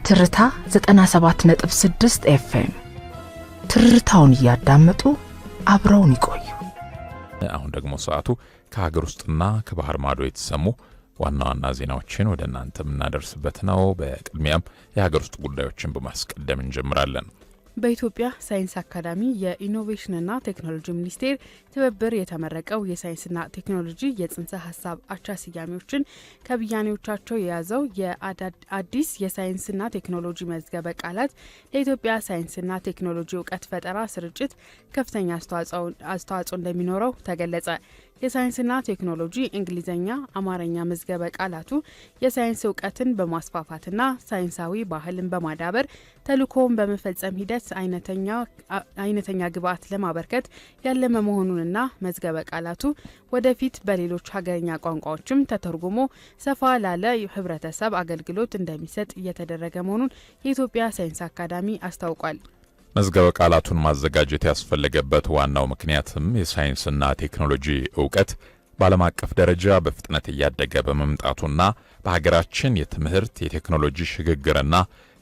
ትርታ 97.6 ኤፍኤም ትርታውን ያዳመጡ አብረውን ይቆዩ። አሁን ደግሞ ሰዓቱ ከሀገር ውስጥና ከባህር ማዶ የተሰሙ ዋና ዋና ዜናዎችን ወደ እናንተ የምናደርስበት ነው። በቅድሚያም የሀገር ውስጥ ጉዳዮችን በማስቀደም እንጀምራለን። በኢትዮጵያ ሳይንስ አካዳሚ የኢኖቬሽንና ቴክኖሎጂ ሚኒስቴር ትብብር የተመረቀው የሳይንስና ቴክኖሎጂ የጽንሰ ሀሳብ አቻ ስያሜዎችን ከብያኔዎቻቸው የያዘው የአዲስ የሳይንስና ቴክኖሎጂ መዝገበ ቃላት ለኢትዮጵያ ሳይንስና ቴክኖሎጂ እውቀት ፈጠራ ስርጭት ከፍተኛ አስተዋጽኦ እንደሚኖረው ተገለጸ። የሳይንስና ቴክኖሎጂ እንግሊዝኛ፣ አማርኛ መዝገበ ቃላቱ የሳይንስ እውቀትን በማስፋፋትና ሳይንሳዊ ባህልን በማዳበር ተልዕኮውን በመፈጸም ሂደት አይነተኛ ግብዓት ለማበርከት ያለመ መሆኑንና መዝገበ ቃላቱ ወደፊት በሌሎች ሀገርኛ ቋንቋዎችም ተተርጉሞ ሰፋ ላለ ህብረተሰብ አገልግሎት እንደሚሰጥ እየተደረገ መሆኑን የኢትዮጵያ ሳይንስ አካዳሚ አስታውቋል። መዝገበ ቃላቱን ማዘጋጀት ያስፈለገበት ዋናው ምክንያትም የሳይንስና ቴክኖሎጂ እውቀት በዓለም አቀፍ ደረጃ በፍጥነት እያደገ በመምጣቱና በሀገራችን የትምህርት የቴክኖሎጂ ሽግግርና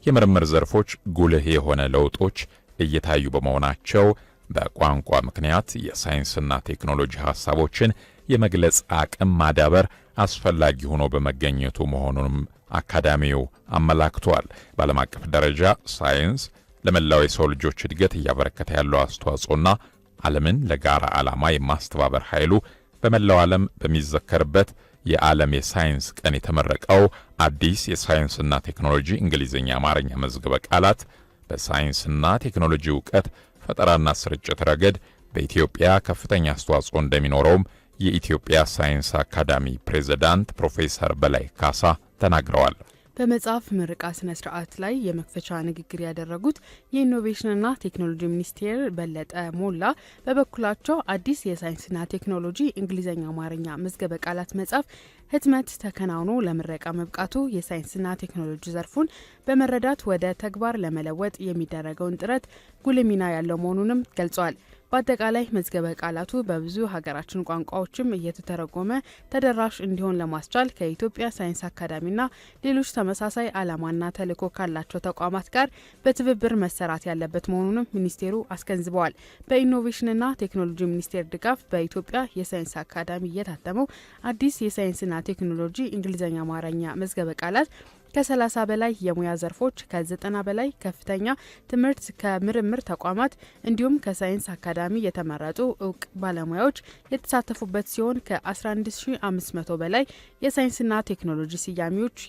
የምርምር ዘርፎች ጉልህ የሆነ ለውጦች እየታዩ በመሆናቸው በቋንቋ ምክንያት የሳይንስና ቴክኖሎጂ ሀሳቦችን የመግለጽ አቅም ማዳበር አስፈላጊ ሆኖ በመገኘቱ መሆኑንም አካዳሚው አመላክቷል። በዓለም አቀፍ ደረጃ ሳይንስ ለመላው የሰው ልጆች እድገት እያበረከተ ያለው አስተዋጽኦና ዓለምን ለጋራ ዓላማ የማስተባበር ኃይሉ በመላው ዓለም በሚዘከርበት የዓለም የሳይንስ ቀን የተመረቀው አዲስ የሳይንስና ቴክኖሎጂ እንግሊዝኛ፣ አማርኛ መዝገበ ቃላት በሳይንስና ቴክኖሎጂ እውቀት ፈጠራና ስርጭት ረገድ በኢትዮጵያ ከፍተኛ አስተዋጽኦ እንደሚኖረውም የኢትዮጵያ ሳይንስ አካዳሚ ፕሬዝዳንት ፕሮፌሰር በላይ ካሳ ተናግረዋል። በመጽሐፍ ምረቃ ስነ ስርዓት ላይ የመክፈቻ ንግግር ያደረጉት የኢኖቬሽንና ቴክኖሎጂ ሚኒስቴር በለጠ ሞላ በበኩላቸው አዲስ የሳይንስና ቴክኖሎጂ እንግሊዝኛ፣ አማርኛ መዝገበ ቃላት መጽሐፍ ህትመት ተከናውኖ ለምረቃ መብቃቱ የሳይንስና ቴክኖሎጂ ዘርፉን በመረዳት ወደ ተግባር ለመለወጥ የሚደረገውን ጥረት ጉልህ ሚና ያለው መሆኑንም ገልጿል። በአጠቃላይ መዝገበ ቃላቱ በብዙ ሀገራችን ቋንቋዎችም እየተተረጎመ ተደራሽ እንዲሆን ለማስቻል ከኢትዮጵያ ሳይንስ አካዳሚና ሌሎች ተመሳሳይ ዓላማና ተልዕኮ ካላቸው ተቋማት ጋር በትብብር መሰራት ያለበት መሆኑንም ሚኒስቴሩ አስገንዝበዋል። በኢኖቬሽንና ቴክኖሎጂ ሚኒስቴር ድጋፍ በኢትዮጵያ የሳይንስ አካዳሚ የታተመው አዲስ የሳይንስና ቴክኖሎጂ እንግሊዝኛ፣ አማርኛ መዝገበ ቃላት ከ30 በላይ የሙያ ዘርፎች ከ90 በላይ ከፍተኛ ትምህርት ከምርምር ተቋማት እንዲሁም ከሳይንስ አካዳሚ የተመረጡ እውቅ ባለሙያዎች የተሳተፉበት ሲሆን ከ11500 በላይ የሳይንስና ቴክኖሎጂ ስያሜዎች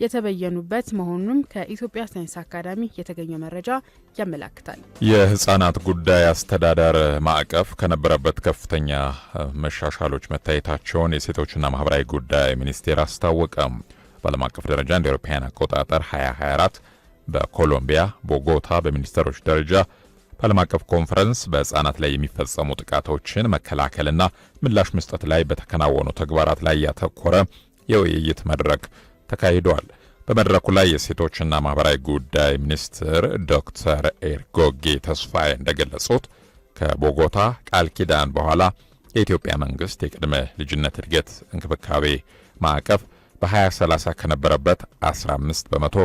የተበየኑበት መሆኑንም ከኢትዮጵያ ሳይንስ አካዳሚ የተገኘው መረጃ ያመለክታል። የህፃናት ጉዳይ አስተዳደር ማዕቀፍ ከነበረበት ከፍተኛ መሻሻሎች መታየታቸውን የሴቶችና ማህበራዊ ጉዳይ ሚኒስቴር አስታወቀም። በዓለም አቀፍ ደረጃ እንደ አውሮፓውያን አቆጣጠር 2024 በኮሎምቢያ ቦጎታ በሚኒስትሮች ደረጃ በዓለም አቀፍ ኮንፈረንስ በህፃናት ላይ የሚፈጸሙ ጥቃቶችን መከላከልና ምላሽ መስጠት ላይ በተከናወኑ ተግባራት ላይ ያተኮረ የውይይት መድረክ ተካሂዷል። በመድረኩ ላይ የሴቶችና ማህበራዊ ጉዳይ ሚኒስትር ዶክተር ኤርጎጌ ተስፋዬ እንደገለጹት ከቦጎታ ቃል ኪዳን በኋላ የኢትዮጵያ መንግስት የቅድመ ልጅነት እድገት እንክብካቤ ማዕቀፍ በ2030 ከነበረበት 15 በመቶ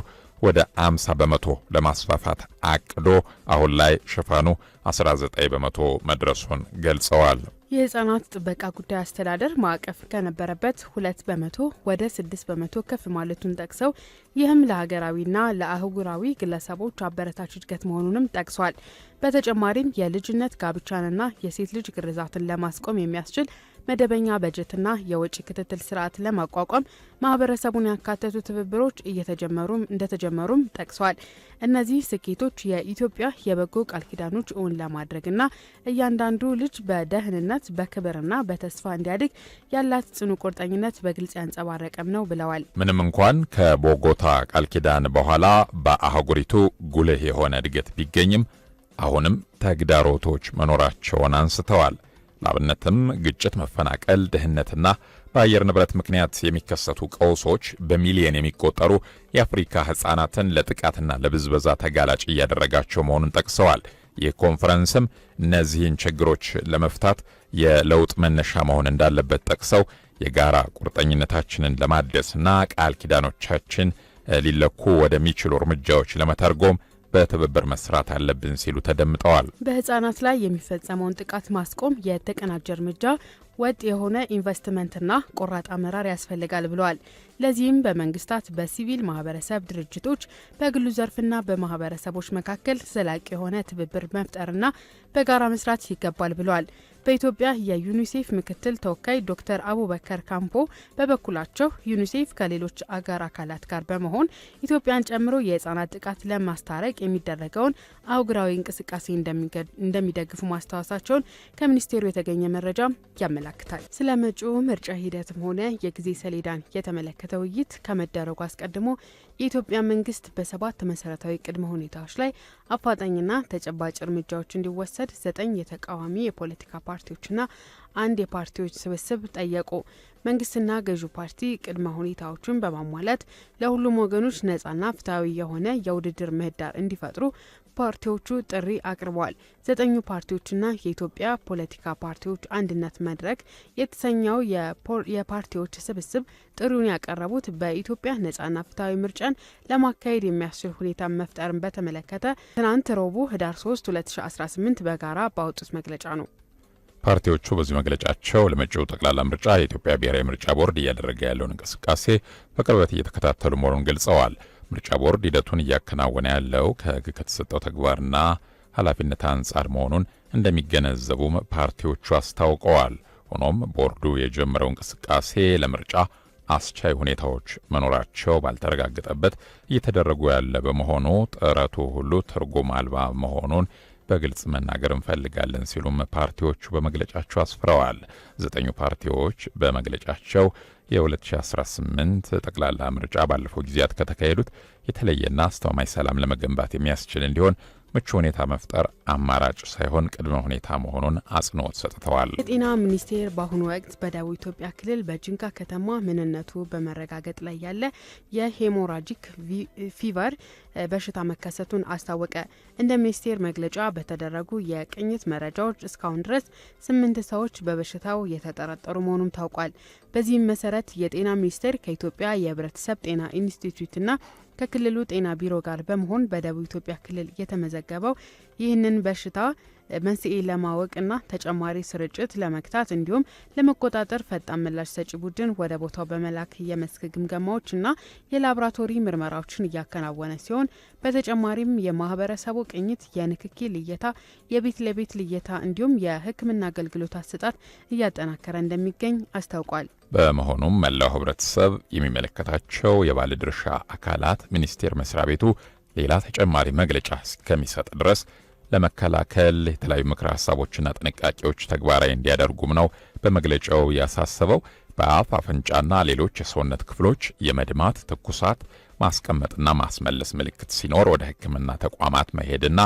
ወደ 50 በመቶ ለማስፋፋት አቅዶ አሁን ላይ ሽፋኑ 19 በመቶ መድረሱን ገልጸዋል። የህፃናት ጥበቃ ጉዳይ አስተዳደር ማዕቀፍ ከነበረበት 2 በመቶ ወደ 6 በመቶ ከፍ ማለቱን ጠቅሰው ይህም ለሀገራዊና ለአህጉራዊ ግለሰቦች አበረታች እድገት መሆኑንም ጠቅሷል። በተጨማሪም የልጅነት ጋብቻንና የሴት ልጅ ግርዛትን ለማስቆም የሚያስችል መደበኛ በጀትና የወጪ ክትትል ስርዓት ለማቋቋም ማህበረሰቡን ያካተቱ ትብብሮች እንደተጀመሩም ጠቅሷል። እነዚህ ስኬቶች የኢትዮጵያ የበጎ ቃል ኪዳኖች እውን ለማድረግና እያንዳንዱ ልጅ በደህንነት በክብርና በተስፋ እንዲያድግ ያላት ጽኑ ቁርጠኝነት በግልጽ ያንጸባረቀም ነው ብለዋል። ምንም እንኳን ከቦጎታ ቃል ኪዳን በኋላ በአህጉሪቱ ጉልህ የሆነ እድገት ቢገኝም አሁንም ተግዳሮቶች መኖራቸውን አንስተዋል። ላብነትም ግጭት፣ መፈናቀል፣ ድህነትና በአየር ንብረት ምክንያት የሚከሰቱ ቀውሶች በሚሊዮን የሚቆጠሩ የአፍሪካ ህፃናትን ለጥቃትና ለብዝበዛ ተጋላጭ እያደረጋቸው መሆኑን ጠቅሰዋል። ይህ ኮንፈረንስም እነዚህን ችግሮች ለመፍታት የለውጥ መነሻ መሆን እንዳለበት ጠቅሰው የጋራ ቁርጠኝነታችንን ለማደስና ቃል ኪዳኖቻችን ሊለኩ ወደሚችሉ እርምጃዎች ለመተርጎም በትብብር መስራት አለብን ሲሉ ተደምጠዋል። በህፃናት ላይ የሚፈጸመውን ጥቃት ማስቆም የተቀናጀ እርምጃ፣ ወጥ የሆነ ኢንቨስትመንትና ቆራጥ አመራር ያስፈልጋል ብለዋል። ለዚህም በመንግስታት፣ በሲቪል ማህበረሰብ ድርጅቶች፣ በግሉ ዘርፍና በማህበረሰቦች መካከል ዘላቂ የሆነ ትብብር መፍጠርና በጋራ መስራት ይገባል ብለዋል። በኢትዮጵያ የዩኒሴፍ ምክትል ተወካይ ዶክተር አቡበከር ካምፖ በበኩላቸው ዩኒሴፍ ከሌሎች አጋር አካላት ጋር በመሆን ኢትዮጵያን ጨምሮ የህፃናት ጥቃት ለማስታረቅ የሚደረገውን አህጉራዊ እንቅስቃሴ እንደሚደግፉ ማስታወሳቸውን ከሚኒስቴሩ የተገኘ መረጃ ያመላክታል። ስለ መጪው ምርጫ ሂደትም ሆነ የጊዜ ሰሌዳን የተመለከተ ውይይት ከመደረጉ አስቀድሞ የኢትዮጵያ መንግስት በ7 መሰረታዊ ቅድመ ሁኔታዎች ላይ አፋጣኝና ተጨባጭ እርምጃዎች እንዲወሰድ 9 የተቃዋሚ የፖለቲካ ፓርቲዎችና 1 የፓርቲዎች ስብስብ ጠየቁ። መንግስትና ገዢው ፓርቲ ቅድመ ሁኔታዎችን በማሟላት ለሁሉም ወገኖች ነጻና ፍትሐዊ የሆነ የውድድር ምህዳር እንዲፈጥሩ ፓርቲዎቹ ጥሪ አቅርበዋል። 9 ፓርቲዎችና የኢትዮጵያ ፖለቲካ ፓርቲዎች አንድነት መድረክ የተሰኘው የፓርቲዎች ስብስብ ጥሪውን ያቀረቡት በኢትዮጵያ ነጻና ፍትሐዊ ምርጫን ለማካሄድ የሚያስችል ሁኔታ መፍጠርን በተመለከተ ትናንት ረቡዕ ህዳር 3 2018 በጋራ ባወጡት መግለጫ ነው። ፓርቲዎቹ በዚህ መግለጫቸው ለመጪው ጠቅላላ ምርጫ የኢትዮጵያ ብሔራዊ ምርጫ ቦርድ እያደረገ ያለውን እንቅስቃሴ በቅርበት እየተከታተሉ መሆኑን ገልጸዋል። ምርጫ ቦርድ ሂደቱን እያከናወነ ያለው ከህግ ከተሰጠው ተግባርና ኃላፊነት አንጻር መሆኑን እንደሚገነዘቡም ፓርቲዎቹ አስታውቀዋል። ሆኖም ቦርዱ የጀመረው እንቅስቃሴ ለምርጫ አስቻይ ሁኔታዎች መኖራቸው ባልተረጋገጠበት እየተደረጉ ያለ በመሆኑ ጥረቱ ሁሉ ትርጉም አልባ መሆኑን በግልጽ መናገር እንፈልጋለን ሲሉም ፓርቲዎቹ በመግለጫቸው አስፍረዋል። 9 ፓርቲዎች በመግለጫቸው የ2018 ጠቅላላ ምርጫ ባለፈው ጊዜያት ከተካሄዱት የተለየና አስተማማኝ ሰላም ለመገንባት የሚያስችል እንዲሆን ምቹ ሁኔታ መፍጠር አማራጭ ሳይሆን ቅድመ ሁኔታ መሆኑን አጽንኦት ሰጥተዋል። የጤና ሚኒስቴር በአሁኑ ወቅት በደቡብ ኢትዮጵያ ክልል በጅንካ ከተማ ምንነቱ በመረጋገጥ ላይ ያለ የሄሞራጂክ ፊቨር በሽታ መከሰቱን አስታወቀ። እንደ ሚኒስቴር መግለጫ በተደረጉ የቅኝት መረጃዎች እስካሁን ድረስ 8 ሰዎች በበሽታው የተጠረጠሩ መሆኑም ታውቋል። በዚህም መሰረት የጤና ሚኒስቴር ከኢትዮጵያ የህብረተሰብ ጤና ኢንስቲትዩትና ከክልሉ ጤና ቢሮ ጋር በመሆን በደቡብ ኢትዮጵያ ክልል የተመዘገበው ይህንን በሽታ መንስኤ ለማወቅና ተጨማሪ ስርጭት ለመግታት እንዲሁም ለመቆጣጠር ፈጣን ምላሽ ሰጪ ቡድን ወደ ቦታው በመላክ የመስክ ግምገማዎችና የላቦራቶሪ ምርመራዎችን እያከናወነ ሲሆን በተጨማሪም የማህበረሰቡ ቅኝት፣ የንክኪ ልየታ፣ የቤት ለቤት ልየታ እንዲሁም የሕክምና አገልግሎት አሰጣጥ እያጠናከረ እንደሚገኝ አስታውቋል። በመሆኑም መላው ህብረተሰብ፣ የሚመለከታቸው የባለድርሻ አካላት ሚኒስቴር መስሪያ ቤቱ ሌላ ተጨማሪ መግለጫ እስከሚሰጥ ድረስ ለመከላከል የተለያዩ ምክረ ሀሳቦችና ጥንቃቄዎች ተግባራዊ እንዲያደርጉም ነው በመግለጫው ያሳሰበው። በአፍ አፍንጫና ሌሎች የሰውነት ክፍሎች የመድማት፣ ትኩሳት፣ ማስቀመጥና ማስመለስ ምልክት ሲኖር ወደ ሕክምና ተቋማት መሄድና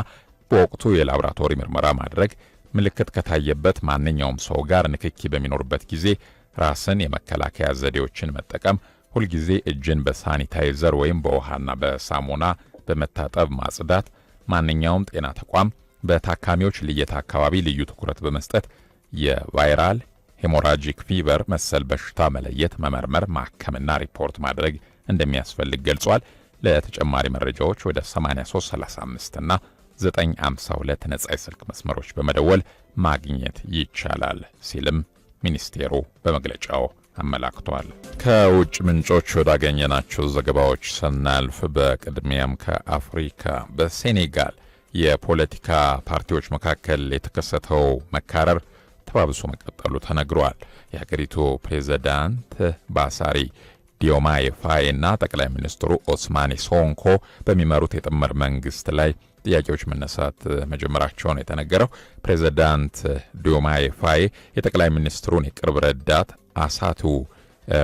በወቅቱ የላቦራቶሪ ምርመራ ማድረግ፣ ምልክት ከታየበት ማንኛውም ሰው ጋር ንክኪ በሚኖርበት ጊዜ ራስን የመከላከያ ዘዴዎችን መጠቀም፣ ሁልጊዜ እጅን በሳኒታይዘር ወይም በውሃና በሳሙና በመታጠብ ማጽዳት፣ ማንኛውም ጤና ተቋም በታካሚዎች ልየታ አካባቢ ልዩ ትኩረት በመስጠት የቫይራል ሄሞራጂክ ፊቨር መሰል በሽታ መለየት፣ መመርመር፣ ማከምና ሪፖርት ማድረግ እንደሚያስፈልግ ገልጿል። ለተጨማሪ መረጃዎች ወደ 8335 እና 952 ነጻ የስልክ መስመሮች በመደወል ማግኘት ይቻላል ሲልም ሚኒስቴሩ በመግለጫው አመላክቷል። ከውጭ ምንጮች ወዳገኘናቸው ዘገባዎች ስናልፍ በቅድሚያም ከአፍሪካ በሴኔጋል የፖለቲካ ፓርቲዎች መካከል የተከሰተው መካረር ተባብሶ መቀጠሉ ተነግሯል። የሀገሪቱ ፕሬዝዳንት ባሳሪ ዲዮማዬ ፋዬ እና ጠቅላይ ሚኒስትሩ ኦስማኒ ሶንኮ በሚመሩት የጥምር መንግስት ላይ ጥያቄዎች መነሳት መጀመራቸው ነው የተነገረው። ፕሬዝዳንት ዲዮማዬ ፋዬ የጠቅላይ ሚኒስትሩን የቅርብ ረዳት አሳቱ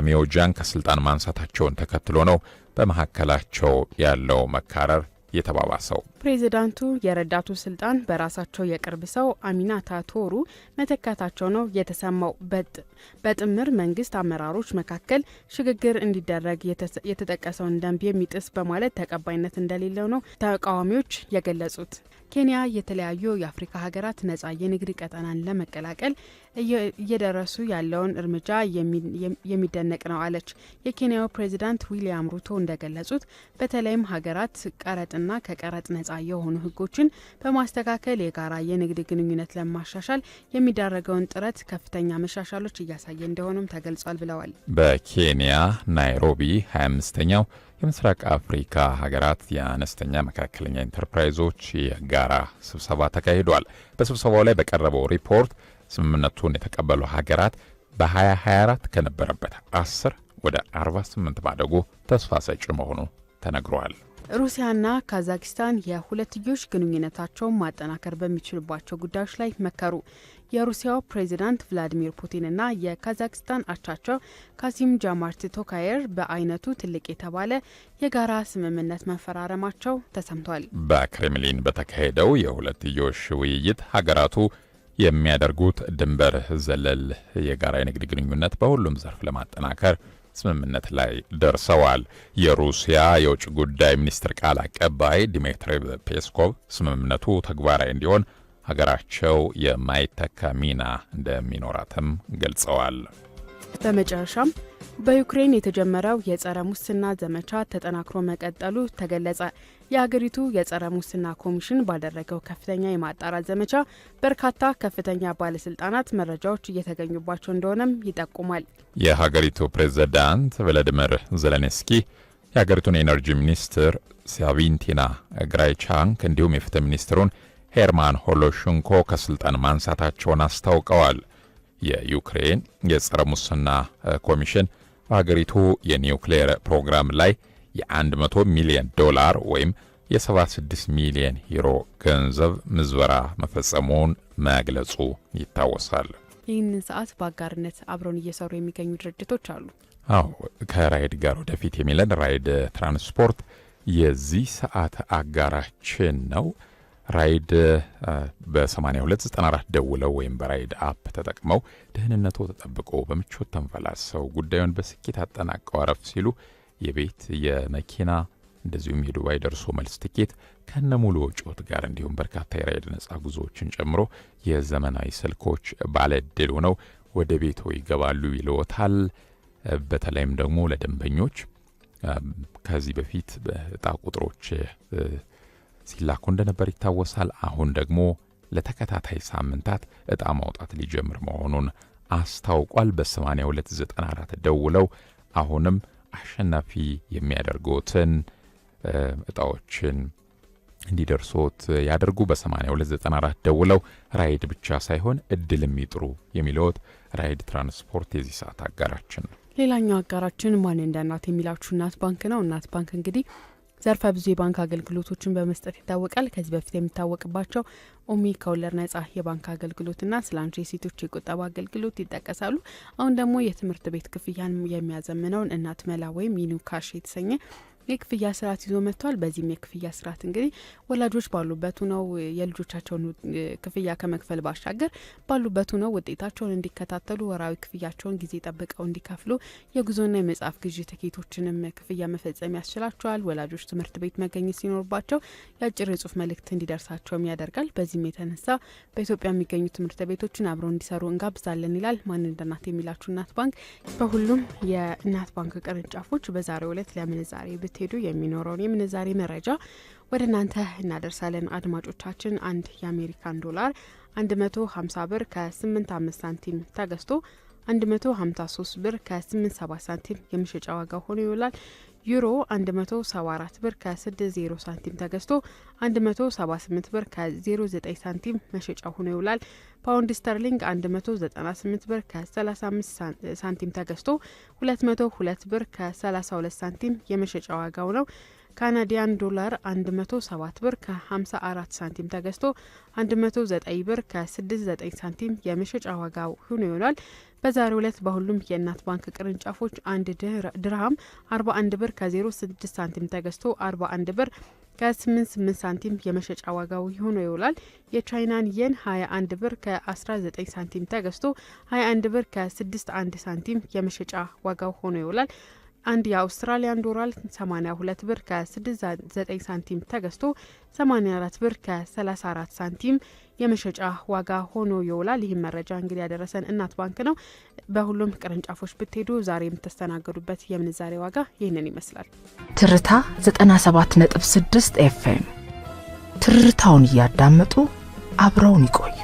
ሚዮጃን ከስልጣን ማንሳታቸውን ተከትሎ ነው በመካከላቸው ያለው መካረር የተባባሰው። ፕሬዚዳንቱ የረዳቱ ስልጣን በራሳቸው የቅርብ ሰው አሚናታ ቶሩ መተካታቸው ነው የተሰማው። በጥምር መንግስት አመራሮች መካከል ሽግግር እንዲደረግ የተጠቀሰውን ደንብ የሚጥስ በማለት ተቀባይነት እንደሌለው ነው ተቃዋሚዎች የገለጹት። ኬንያ የተለያዩ የአፍሪካ ሀገራት ነጻ የንግድ ቀጠናን ለመቀላቀል እየደረሱ ያለውን እርምጃ የሚደነቅ ነው አለች። የኬንያው ፕሬዚዳንት ዊሊያም ሩቶ እንደገለጹት በተለይም ሀገራት ቀረጥና ከቀረጥ ነጻ የሆኑ ሕጎችን በማስተካከል የጋራ የንግድ ግንኙነት ለማሻሻል የሚደረገውን ጥረት ከፍተኛ መሻሻሎች እያሳየ እንደሆነም ተገልጿል ብለዋል። በኬንያ ናይሮቢ 25ኛው የምስራቅ አፍሪካ ሀገራት የአነስተኛ መካከለኛ ኢንተርፕራይዞች የጋራ ስብሰባ ተካሂዷል። በስብሰባው ላይ በቀረበው ሪፖርት ስምምነቱን የተቀበሉ ሀገራት በ2024 ከነበረበት 10 ወደ 48 ማደጉ ተስፋ ሰጪ መሆኑ ተነግሯል። ሩሲያና ካዛክስታን የሁለትዮሽ ግንኙነታቸውን ማጠናከር በሚችሉባቸው ጉዳዮች ላይ መከሩ። የሩሲያው ፕሬዚዳንት ቭላዲሚር ፑቲንና የካዛክስታን አቻቸው ካሲም ጃማርት ቶካየር በአይነቱ ትልቅ የተባለ የጋራ ስምምነት መፈራረማቸው ተሰምቷል። በክሬምሊን በተካሄደው የሁለትዮሽ ውይይት ሀገራቱ የሚያደርጉት ድንበር ዘለል የጋራ የንግድ ግንኙነት በሁሉም ዘርፍ ለማጠናከር ስምምነት ላይ ደርሰዋል። የሩሲያ የውጭ ጉዳይ ሚኒስትር ቃል አቀባይ ዲሚትሪ ፔስኮቭ ስምምነቱ ተግባራዊ እንዲሆን ሀገራቸው የማይተካ ሚና እንደሚኖራትም ገልጸዋል። በመጨረሻም በዩክሬን የተጀመረው የጸረ ሙስና ዘመቻ ተጠናክሮ መቀጠሉ ተገለጸ። የሀገሪቱ የጸረ ሙስና ኮሚሽን ባደረገው ከፍተኛ የማጣራት ዘመቻ በርካታ ከፍተኛ ባለስልጣናት መረጃዎች እየተገኙባቸው እንደሆነም ይጠቁማል። የሀገሪቱ ፕሬዝዳንት ቮሎዲሚር ዜሌንስኪ የሀገሪቱን የኤነርጂ ሚኒስትር ሳቪንቲና ግራይቻንክ እንዲሁም የፍትህ ሚኒስትሩን ሄርማን ሆሎሽንኮ ከስልጣን ማንሳታቸውን አስታውቀዋል። የዩክሬን የጸረ ሙስና ኮሚሽን በሀገሪቱ የኒውክሌር ፕሮግራም ላይ የ100 ሚሊዮን ዶላር ወይም የ76 ሚሊዮን ዩሮ ገንዘብ ምዝበራ መፈጸሙን መግለጹ ይታወሳል። ይህንን ሰዓት በአጋርነት አብረውን እየሰሩ የሚገኙ ድርጅቶች አሉ። አዎ ከራይድ ጋር ወደፊት የሚለን ራይድ ትራንስፖርት የዚህ ሰዓት አጋራችን ነው። ራይድ በ8294 ደውለው ወይም በራይድ አፕ ተጠቅመው ደህንነቱ ተጠብቆ በምቾት ተንፈላሰው ጉዳዩን በስኬት አጠናቀው አረፍ ሲሉ የቤት የመኪና እንደዚሁም የዱባይ ደርሶ መልስ ትኬት ከነሙሉ ወጪዎት ጋር እንዲሁም በርካታ የራይድ ነጻ ጉዞዎችን ጨምሮ የዘመናዊ ስልኮች ባለዕድል ሆነው ወደ ቤቶ ይገባሉ ይልዎታል። በተለይም ደግሞ ለደንበኞች ከዚህ በፊት በዕጣ ቁጥሮች ሲላኩ እንደነበር ይታወሳል። አሁን ደግሞ ለተከታታይ ሳምንታት ዕጣ ማውጣት ሊጀምር መሆኑን አስታውቋል። በ8294 ደውለው አሁንም አሸናፊ የሚያደርጉትን ዕጣዎችን እንዲደርሶት ያደርጉ። በ8294 ደውለው ራይድ ብቻ ሳይሆን እድልም ይጥሩ የሚለዎት ራይድ ትራንስፖርት የዚህ ሰዓት አጋራችን ነው። ሌላኛው አጋራችን ማን እንደ እናት የሚላችሁ እናት ባንክ ነው። እናት ባንክ እንግዲህ ዘርፈ ብዙ የባንክ አገልግሎቶችን በመስጠት ይታወቃል። ከዚህ በፊት የሚታወቅባቸው ኦሚ ከወለድ ነጻ የባንክ አገልግሎትና ስላንች የሴቶች የቁጠባ አገልግሎት ይጠቀሳሉ። አሁን ደግሞ የትምህርት ቤት ክፍያን የሚያዘምነውን እናት መላ ወይም ሚኑ ካሽ የተሰኘ የክፍያ ስርዓት ይዞ መጥቷል። በዚህም የክፍያ ስርዓት እንግዲህ ወላጆች ባሉበት ነው የልጆቻቸውን ክፍያ ከመክፈል ባሻገር ባሉበት ነው ውጤታቸውን እንዲከታተሉ ወራዊ ክፍያቸውን ጊዜ ጠብቀው እንዲከፍሉ የጉዞና የመጽሐፍ ግዢ ትኬቶችንም ክፍያ መፈጸም ያስችላቸዋል። ወላጆች ትምህርት ቤት መገኘት ሲኖርባቸው የአጭር የጽሁፍ መልእክት እንዲደርሳቸውም ያደርጋል። በዚህም የተነሳ በኢትዮጵያ የሚገኙ ትምህርት ቤቶችን አብረው እንዲሰሩ እንጋብዛለን ይላል ማን እንደ እናት የሚላችሁ እናት ባንክ። በሁሉም የእናት ባንክ ቅርንጫፎች በዛሬው ዕለት ለምንዛሬ ሄዱ የሚኖረውን የምንዛሬ መረጃ ወደ እናንተ እናደርሳለን። አድማጮቻችን አንድ የአሜሪካን ዶላር 150 ብር ከ85 ሳንቲም ተገዝቶ 153 ብር ከ87 ሳንቲም የመሸጫ ዋጋ ሆኖ ይውላል። ዩሮ 174 ብር ከ60 ሳንቲም ተገዝቶ 178 ብር ከ09 ሳንቲም መሸጫ ሆኖ ይውላል። ፓውንድ ስተርሊንግ 198 ብር ከ35 ሳንቲም ተገዝቶ 202 ብር ከ32 ሳንቲም የመሸጫ ዋጋው ነው። ካናዲያን ዶላር 107 ብር ከ54 ሳንቲም ተገዝቶ 109 ብር ከ69 ሳንቲም የመሸጫ ዋጋው ሆኖ ይውላል። በዛሬው ዕለት በሁሉም የእናት ባንክ ቅርንጫፎች አንድ ድርሃም 41 ብር ከ06 ሳንቲም ተገዝቶ 41 ብር ከ88 ሳንቲም የመሸጫ ዋጋው ሆኖ ይውላል። የቻይናን የን 21 ብር ከ19 ሳንቲም ተገዝቶ 21 ብር ከ61 ሳንቲም የመሸጫ ዋጋው ሆኖ ይውላል። አንድ የአውስትራሊያን ዶላር 82 ብር ከ69 ሳንቲም ተገዝቶ 84 ብር ከ34 ሳንቲም የመሸጫ ዋጋ ሆኖ ይውላል። ይህም መረጃ እንግዲህ ያደረሰን እናት ባንክ ነው። በሁሉም ቅርንጫፎች ብትሄዱ ዛሬ የምትስተናገዱበት የምንዛሬ ዋጋ ይህንን ይመስላል። ትርታ 97.6 FM ትርታውን እያዳመጡ አብረውን ይቆዩ።